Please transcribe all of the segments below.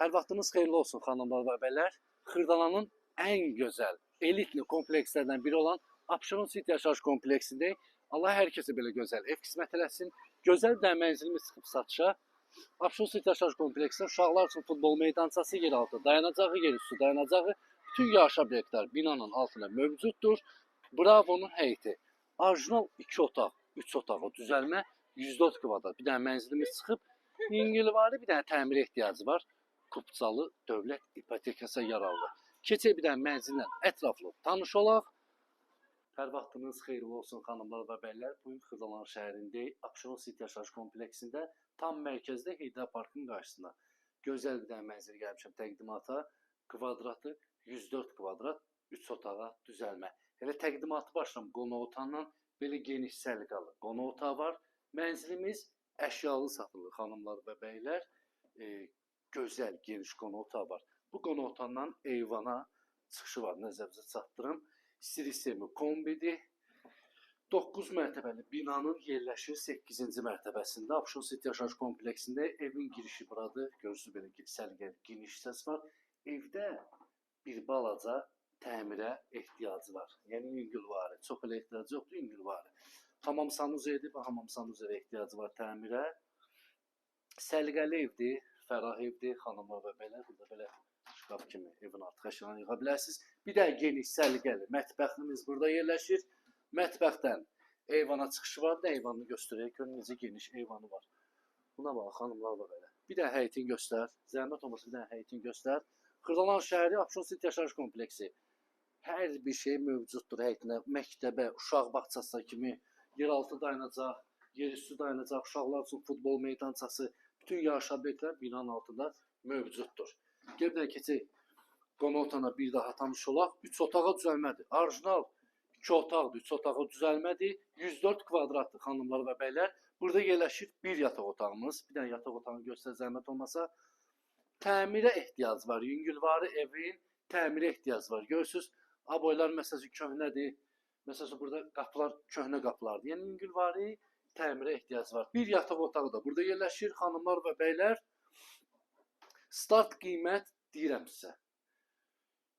Hər vaxtınız xeyirli olsun xanımlar və bəylər. Xırdalanın ən gözəl, elitli komplekslərdən biri olan Abşeron City yaşayış kompleksindəyik. Allah hər kəsə belə gözəl ev qismət eləsin. Gözəl bir mənzilimiz çıxıb satışa. Abşeron City yaşayış kompleksində uşaqlar üçün futbol meydançası, yeraltı dayanacağı, yerüstü dayanacağı, bütün yaşa obyektlər binanın altına mövcuddur. Bravo'nun heyəti. Orijinal 2 otaq, 3 otaqlı düzəlmə, 104 kvadrat bir dənə mənzilimiz çıxıb. Yüngülvari bir dənə təmir ehtiyacı var. Kupçalı dövlət ipotekası yararlı. Keçək bir dənə mənzillə ətraflı tanış olaq. Hər vaxtınız xeyirli olsun xanımlar və bəylər. Bugün Xırdalan şəhərindəyik. Abşeron City yaşayış kompleksində tam mərkəzdə Heydər Parkın qarşısında. Gözəl bir dənə mənzil gəlmişəm təqdimata. Kvadratı 104 kvadrat, 3 otağa düzəlmə. Elə təqdimatı başlam qonaq otağından belə geniş səliqəli qonaq otağı var. Mənzilimiz əşyalı satılır xanımlar və bəylər. Gözəl geniş qonaq otağı var. Bu qonaq otağından eyvana çıxışı var. Nəzərinizə çatdırım. Sistemi kombidir. 9 mərtəbəli binanın yerləşir 8-ci mərtəbəsində. Abşeron City yaşayış kompleksində evin girişi buradır. Görürsünüz belə səliqəli geniş hissəsi var. Evdə bir balaca təmirə ehtiyacı var. Yəni yüngülvari. Çox elə ehtiyacı yoxdur, yüngülvari. Hamam sanuzeridir və hamam sanuzeri ehtiyacı var təmirə. Səliqəli evdir, fərah evdir, xanımlar və bəylər. Burada belə şkaf kimi evin artıq əşyalarını yığa bilərsiniz. Bir də geniş səliqəli mətbəximiz burada yerləşir. Mətbəxdən eyvana çıxışı var. Da eyvanını göstərək. Görün necə geniş eyvanı var. Buna bax xanımlar və bəylər. Bir də həyətini göstər. Zəhmət olmasa bir də həyətini göstər. Xırdalan şəhəri Abşeron City yaşayış kompleksi. Hər bir şey mövcuddur həyətində. Məktəbə, uşaq bağçası kimi yeraltı dayanacaq, yerüstü dayanacaq, uşaqlar üçün futbol meydançası, bütün yaşa obyektlər binanın altında mövcuddur. Gəlin keçək qonaq otağına bir daha tanış olaq. 3 otağa düzəlmədir. Orijinal 2 otaqdır, 3 otağa düzəlmədir. 104 kvadratdır xanımlar və bəylər. Burada yerləşir bir yataq otağımız. Bir dənə yataq otağını göstər zəhmət olmasa. Təmirə ehtiyac var. Yüngülvari evin təmirə ehtiyac var. Görürsünüz, aboylar məsələsi köhnədir. Məsələn, burada qapılar köhnə qapılardır. Yəni yüngülvari təmirə ehtiyac var. Bir yataq otağı da burada yerləşir xanımlar və bəylər. Start qiymət deyirəm sizə.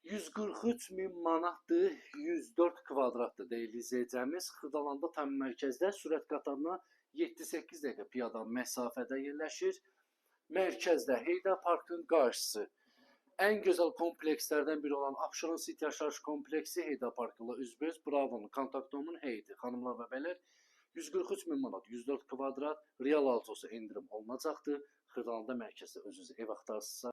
143.000 manatdır, 104 kvadratdır deyil izləyəcəyimiz. Xırdalanda tam mərkəzdə sürət qatarına 7-8 dəqiqə piyada məsafədə yerləşir. Mərkəzdə Heydər Parkın qarşısı. Ən gözəl komplekslərdən biri olan Abşeron City yaşayış kompleksi Heydər Parkıyla üzbəüz. Bravo'nun kontaktomun heyəti. Xanımlar və bəylər 143.000 manat, 104 kvadrat real alçosu endirim olunacaqdır. Xırdalanda mərkəzdə özünüzə ev axtarsınızsa